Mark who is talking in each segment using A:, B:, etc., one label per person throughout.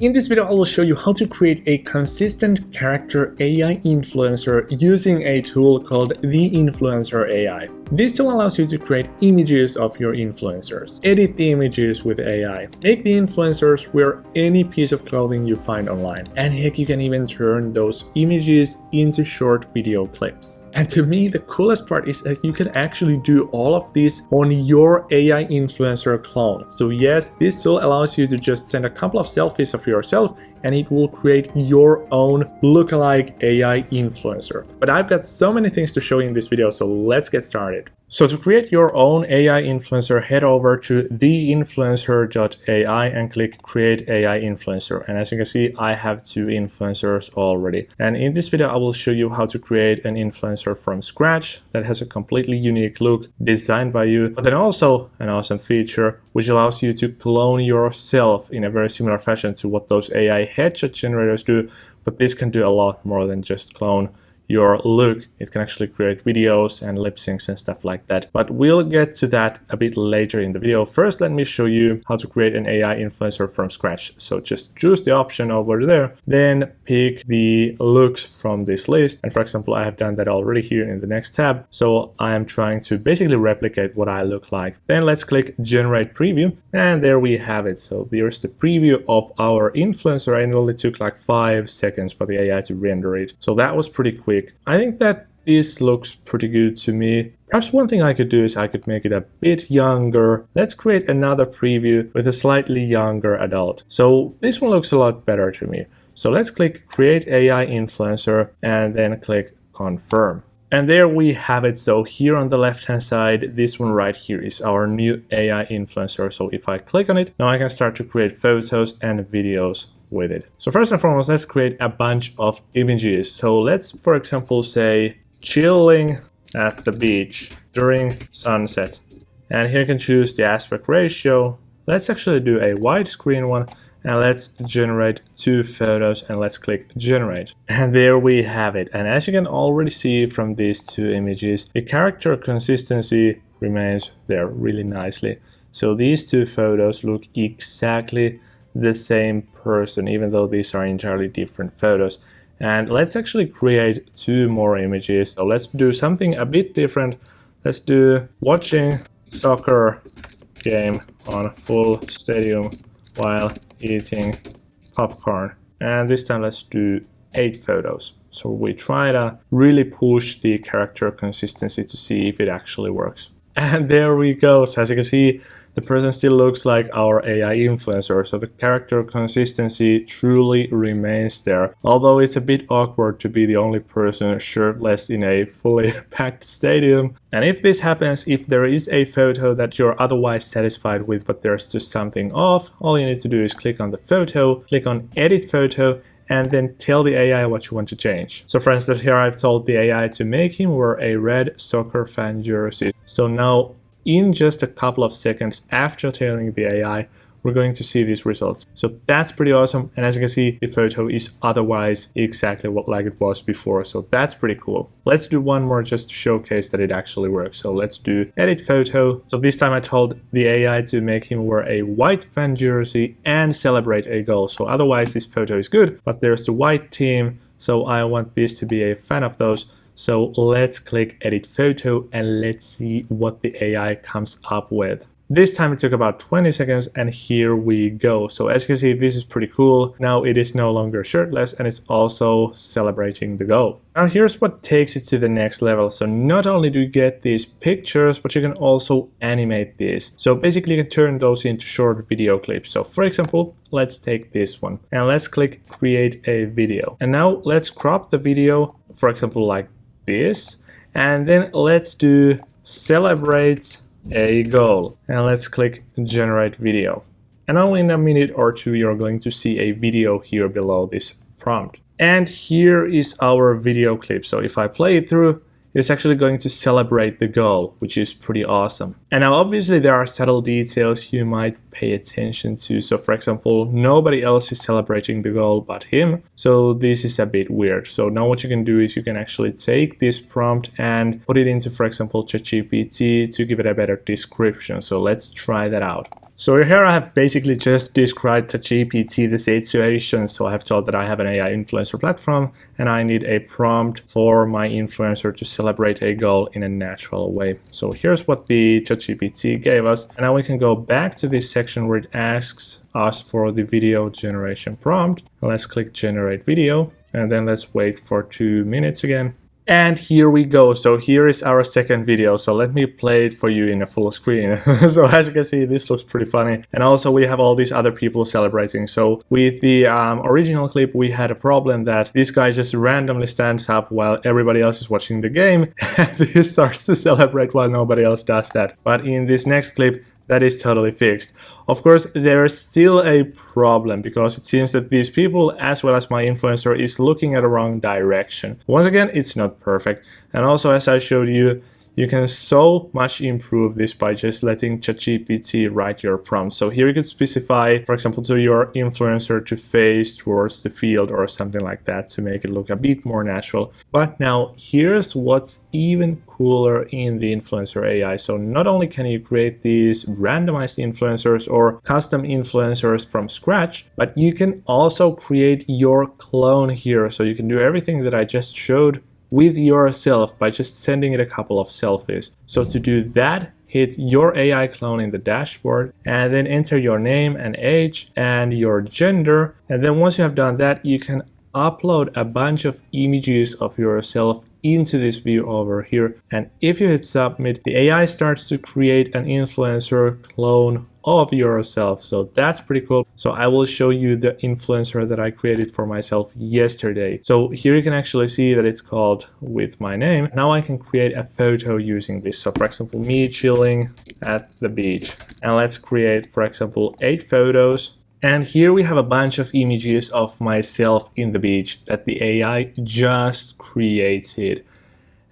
A: In this video, I will show you how to create a consistent character AI influencer using a tool called the Influencer AI. This tool allows you to create images of your influencers, edit the images with AI, make the influencers wear any piece of clothing you find online, and heck, you can even turn those images into short video clips. And to me, the coolest part is that you can actually do all of this on your AI influencer clone. So yes, this tool allows you to just send a couple of selfies of yourself and it will create your own lookalike AI influencer. But I've got so many things to show you in this video, so let's get started. So to create your own AI influencer, head over to theinfluencer.ai and click Create AI Influencer. And as you can see, I have two influencers already. And in this video, I will show you how to create an influencer from scratch that has a completely unique look designed by you, but then also an awesome feature which allows you to clone yourself in a very similar fashion to what those AI headshot generators do. But this can do a lot more than just clone your look. It can actually create videos and lip syncs and stuff like that. But we'll get to that a bit later in the video. First, let me show you how to create an AI influencer from scratch. So just choose the option over there, then pick the looks from this list. And for example, I have done that already here in the next tab. So I am trying to basically replicate what I look like. Then let's click Generate Preview. And there we have it. So there's the preview of our influencer, and it only took like 5 seconds for the AI to render it. So that was pretty quick. I think that this looks pretty good to me. Perhaps one thing I could do is I could make it a bit younger. Let's create another preview with a slightly younger adult. So this one looks a lot better to me. So let's click Create AI Influencer and then click Confirm. And there we have it. So here on the left hand side, this one right here is our new AI influencer. So if I click on it, now I can start to create photos and videos with it. So first and foremost, let's create a bunch of images. So let's, for example, say chilling at the beach during sunset. And here you can choose the aspect ratio. Let's actually do a widescreen one. And let's generate 2 photos and let's click generate. And there we have it. And as you can already see from these 2 images, the character consistency remains there really nicely. So these 2 photos look exactly the same person, even though these are entirely different photos. And let's actually create 2 more images. So let's do something a bit different. Let's do watching soccer game on full stadium while eating popcorn. And this time let's do 8 photos. So we try to really push the character consistency to see if it actually works. And there we go. So as you can see, the person still looks like our AI influencer. So the character consistency truly remains there. Although it's a bit awkward to be the only person shirtless in a fully packed stadium. And if this happens, if there is a photo that you're otherwise satisfied with, but there's just something off, all you need to do is click on the photo, click on Edit Photo, and then tell the AI what you want to change. So for instance, here I've told the AI to make him wear a red soccer fan jersey. So now in just a couple of seconds after telling the AI, we're going to see these results. So that's pretty awesome. And as you can see, the photo is otherwise exactly like it was before. So that's pretty cool. Let's do one more just to showcase that it actually works. So let's do edit photo. So this time I told the AI to make him wear a white fan jersey and celebrate a goal. So otherwise this photo is good, but there's the white team. So I want this to be a fan of those. So let's click edit photo and let's see what the AI comes up with. This time it took about 20 seconds and here we go. So as you can see, this is pretty cool. Now it is no longer shirtless and it's also celebrating the goal. Now here's what takes it to the next level. So not only do you get these pictures, but you can also animate these. So basically you can turn those into short video clips. So for example, let's take this one and let's click create a video. And now let's crop the video, for example, like this. And then let's do celebrate a goal and let's click generate video. And now in a minute or 2 you're going to see a video here below this prompt. And here is our video clip. So if I play it through, it's actually going to celebrate the goal, which is pretty awesome. And now obviously there are subtle details you might pay attention to. So for example, nobody else is celebrating the goal but him. So this is a bit weird. So now what you can do is you can actually take this prompt and put it into, for example, ChatGPT to give it a better description. So let's try that out. So here I have basically just described to GPT the situation. So I have told that I have an AI influencer platform and I need a prompt for my influencer to celebrate a goal in a natural way. So here's what the ChatGPT gave us. And now we can go back to this section where it asks us for the video generation prompt. Let's click generate video and then let's wait for 2 minutes again. And here we go. So here is our second video. So let me play it for you in a full screen. So as you can see, this looks pretty funny. And also we have all these other people celebrating. So with the original clip, we had a problem that this guy just randomly stands up while everybody else is watching the game and he starts to celebrate while nobody else does that. But in this next clip, that is totally fixed. Of course, there is still a problem because it seems that these people, as well as my influencer, is looking at the wrong direction. Once again, it's not perfect. And also, as I showed you, you can so much improve this by just letting ChatGPT write your prompt. So here you could specify, for example, to your influencer to face towards the field or something like that to make it look a bit more natural. But now here's what's even cooler in the influencer AI. So not only can you create these randomized influencers or custom influencers from scratch, but you can also create your clone here. So you can do everything that I just showed with yourself by just sending it a couple of selfies. So to do that, hit your AI clone in the dashboard and then enter your name and age and your gender. And then once you have done that, you can upload a bunch of images of yourself into this view over here. And if you hit submit, the AI starts to create an influencer clone of yourself. So that's pretty cool. So I will show you the influencer that I created for myself yesterday. So here you can actually see that it's called with my name. Now I can create a photo using this. So for example, me chilling at the beach. And let's create, for example, 8 photos. And here we have a bunch of images of myself in the beach that the AI just created.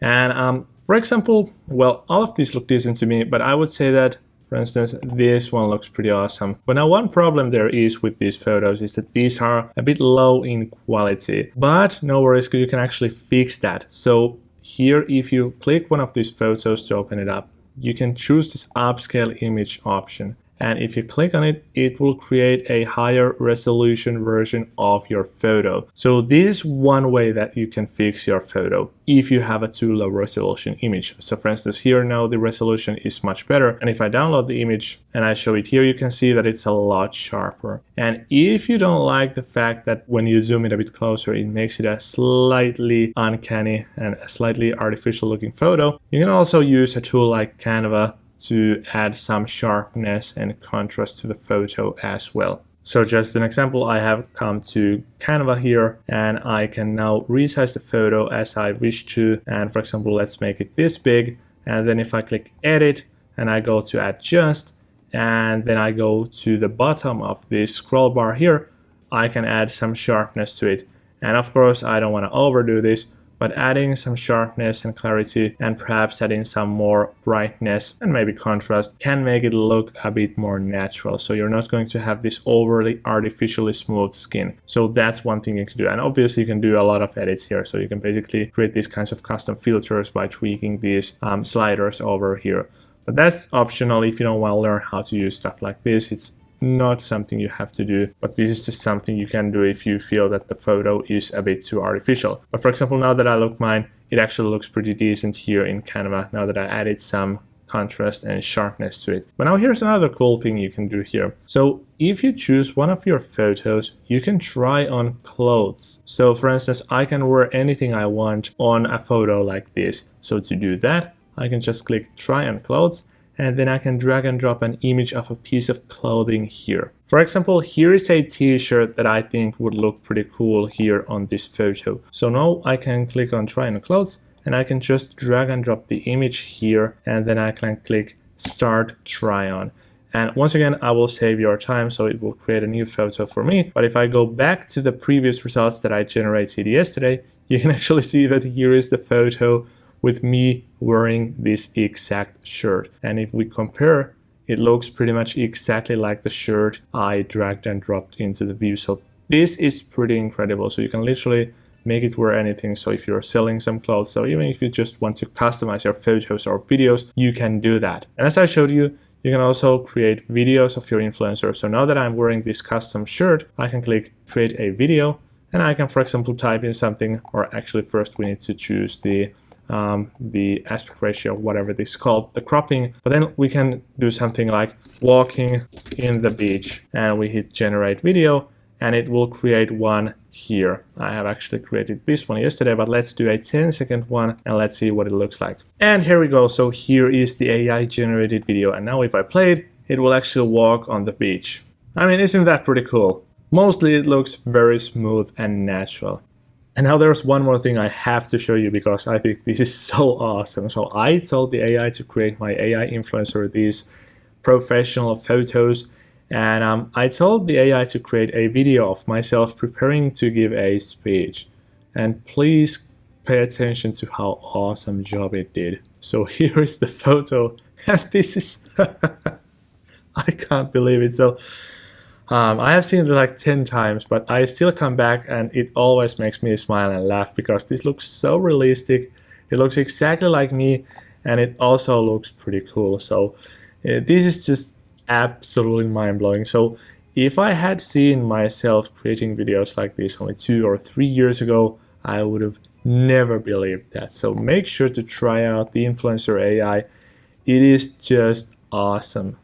A: And for example, well, all of these look decent to me, but I would say that, for instance, this one looks pretty awesome. But now one problem there is with these photos is that these are a bit low in quality. But no worries, you can actually fix that. So here, if you click one of these photos to open it up, you can choose this upscale image option. And if you click on it, it will create a higher resolution version of your photo. So this is one way that you can fix your photo if you have a too low resolution image. So for instance, here now the resolution is much better. And if I download the image and I show it here, you can see that it's a lot sharper. And if you don't like the fact that when you zoom it a bit closer, it makes it a slightly uncanny and a slightly artificial looking photo, you can also use a tool like Canva to add some sharpness and contrast to the photo as well. So just an example, I have come to Canva here and I can now resize the photo as I wish to. And for example, let's make it this big. And then if I click edit and I go to adjust and then I go to the bottom of this scroll bar here, I can add some sharpness to it. And of course, I don't want to overdo this, but adding some sharpness and clarity and perhaps adding some more brightness and maybe contrast can make it look a bit more natural. So you're not going to have this overly artificially smooth skin. So that's one thing you can do. And obviously you can do a lot of edits here. So you can basically create these kinds of custom filters by tweaking these sliders over here. But that's optional if you don't want to learn how to use stuff like this. It's not something you have to do, but this is just something you can do if you feel that the photo is a bit too artificial. But for example, now that I look mine, it actually looks pretty decent here in Canva now that I added some contrast and sharpness to it. But now here's another cool thing you can do here. So if you choose one of your photos, you can try on clothes. So for instance, I can wear anything I want on a photo like this. So to do that, I can just click try on clothes, and then I can drag and drop an image of a piece of clothing here. For example, here is a t-shirt that I think would look pretty cool here on this photo. So now I can click on try on clothes and I can just drag and drop the image here and then I can click start try on. And once again, I will save your time, so it will create a new photo for me. But if I go back to the previous results that I generated yesterday, you can actually see that here is the photo with me wearing this exact shirt. And if we compare, it looks pretty much exactly like the shirt I dragged and dropped into the view. So this is pretty incredible. So you can literally make it wear anything. So if you're selling some clothes, so even if you just want to customize your photos or videos, you can do that. And as I showed you, You can also create videos of your influencer. So now that I'm wearing this custom shirt, I can click create a video, and I can, for example, type in something, or actually first we need to choose the aspect ratio, whatever this is called, the cropping. But then we can do something like walking in the beach, and we hit generate video, and it will create one here. I have actually created this one yesterday, but let's do a 10-second one and let's see what it looks like. And here we go. So here is the AI generated video, and now if I play it, it will actually walk on the beach. I mean, isn't that pretty cool? Mostly it looks very smooth and natural. And now there's one more thing I have to show you because I think this is so awesome. So I told the AI to create my AI influencer these professional photos, and I told the AI to create a video of myself preparing to give a speech. And please pay attention to how awesome job it did. So here is the photo, and this is I can't believe it. So I have seen it like 10 times, but I still come back and it always makes me smile and laugh because this looks so realistic. It looks exactly like me, and it also looks pretty cool. So this is just absolutely mind-blowing. So if I had seen myself creating videos like this only 2 or 3 years ago, I would have never believed that. So make sure to try out the Influencer AI. It is just awesome.